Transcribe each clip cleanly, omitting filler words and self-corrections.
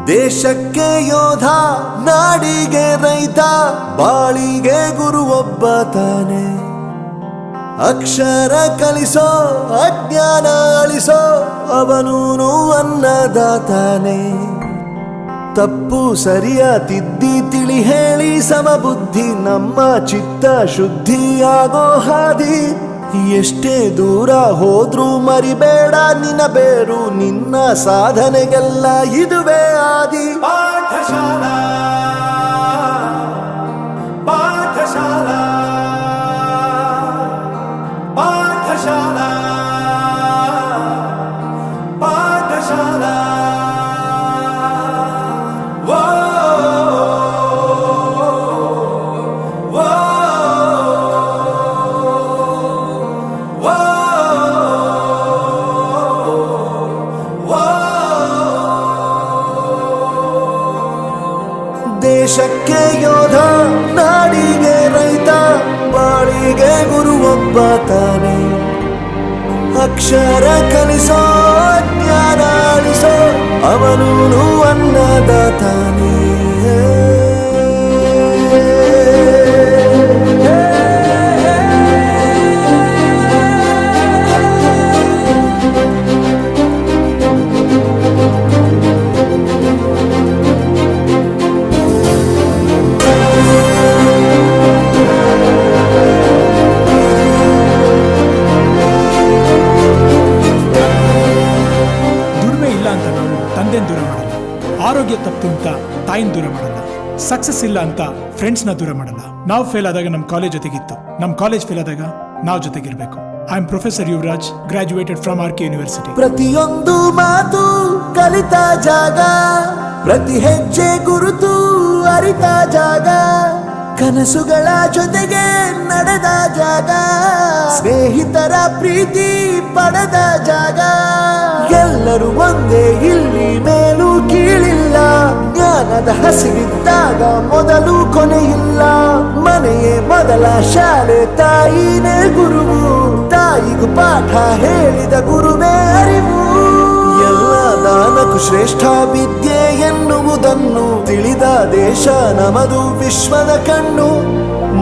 ದೇಶಕ್ಕೆ ಯೋಧ, ನಾಡಿಗೆ ರೈತ, ಬಾಳಿಗೆ ಗುರು ಒಬ್ಬ ತಾನೆ. ಅಕ್ಷರ ಕಲಿಸೋ, ಅಜ್ಞಾನ ಅಳಿಸೋ, ಅವನೂನು ಅನ್ನದಾತಾನೆ. ತಪ್ಪು ಸರಿಯ ತಿದ್ದಿ ತಿಳಿ ಹೇಳಿ ಸಮಬುದ್ಧಿ ನಮ್ಮ ಚಿತ್ತ ಶುದ್ಧಿಯಾಗೋ ಹಾದಿ. ಎಷ್ಟೇ ದೂರ ಹೋದ್ರೂ ಮರಿಬೇಡ ನಿನ್ನ ಬೇರು, ನಿನ್ನ ಸಾಧನೆಗೆಲ್ಲ ಇದುವೇ ಆದಿ. ಪಾಠಶಾಲಾ ಪಾಠಶಾಲಾ ಪಾಠಶಾಲಾ ಪಾಠಶಾಲಾ. ದೇಶಕ್ಕೆ ಯೋಧ, ನಾಡಿಗೆ ರೈತ, ಬಾಳಿಗೆ ಗುರು ಒಬ್ಬ ತಾನೆ. ಅಕ್ಷರ ಕಲಿಸೋ, ಜ್ಞಾನ ಅಳಿಸೋ, ಅವನೂನು ಅನ್ನದಾತಾನೆ. ದೂರ ಮಾಡಲ್ಲ, ಆರೋಗ್ಯ ತಪ್ಪು ಅಂತ ತಾಯಿನ ದೂರ ಮಾಡಲ್ಲ, ಸಕ್ಸಸ್ ಇಲ್ಲ ಅಂತ ಫ್ರೆಂಡ್ಸ್ನ ದೂರ ಮಾಡಲ್ಲ. ನಾವು ಫೇಲ್ ಆದಾಗ ನಮ್ಮ ಕಾಲೇಜ್ ಜೊತೆಗಿತ್ತು, ನಮ್ಮ ಕಾಲೇಜ್ ಫೇಲ್ ಆದಾಗ ನಾವು ಜೊತೆಗಿರ್ಬೇಕು. I am professor Yuvraj, graduated from R K university. ಪ್ರತಿಯೊಂದು ಮಾತು ಕಲಿತ ಜಾಗ, ಪ್ರತಿ ಹೆಜ್ಜೆ ಗುರುತು ಅರಿತ ಜಾಗ, ಕನಸುಗಳ ಜೊತೆಗೆ ನಡೆದ ಜಾಗ, ಸ್ನೇಹಿತರ ಪ್ರೀತಿ ಪಡೆದ ಜಾಗ. ಎಲ್ಲರೂ ಒಂದೇ, ಇಲ್ಲಿ ಮೇಲೂ ಕೀಳಿಲ್ಲ, ಜ್ಞಾನದ ಹಸಿವಿದ್ದಾಗ ಮೊದಲು ಕೊನೆಯಿಲ್ಲ. ಮನೆಯೇ ಮೊದಲ ಶಾಲೆ, ತಾಯಿನೇ ಗುರುವು, ತಾಯಿಗೂ ಪಾಠ ಹೇಳಿದ ಗುರುವೇ ಅರಿವು. ಎಲ್ಲ ದಾನಕ್ಕೂ ಶ್ರೇಷ್ಠ ವಿದ್ಯೆ ಎನ್ನುವುದನ್ನು ತಿಳಿದ ದೇಶ ನಮದು, ವಿಶ್ವದ ಕಣ್ಣು.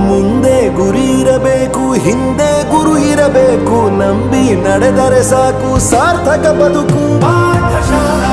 ಮುಂದೆ ಗುರಿ ಇರಬೇಕು, ಹಿಂದೆ ಗುರು ಇರಬೇಕು, ನಂಬಿ ನಡೆದರೆ ಸಾಕು ಸಾರ್ಥಕ ಬದುಕು. ಪಾಠಶಾಲಾ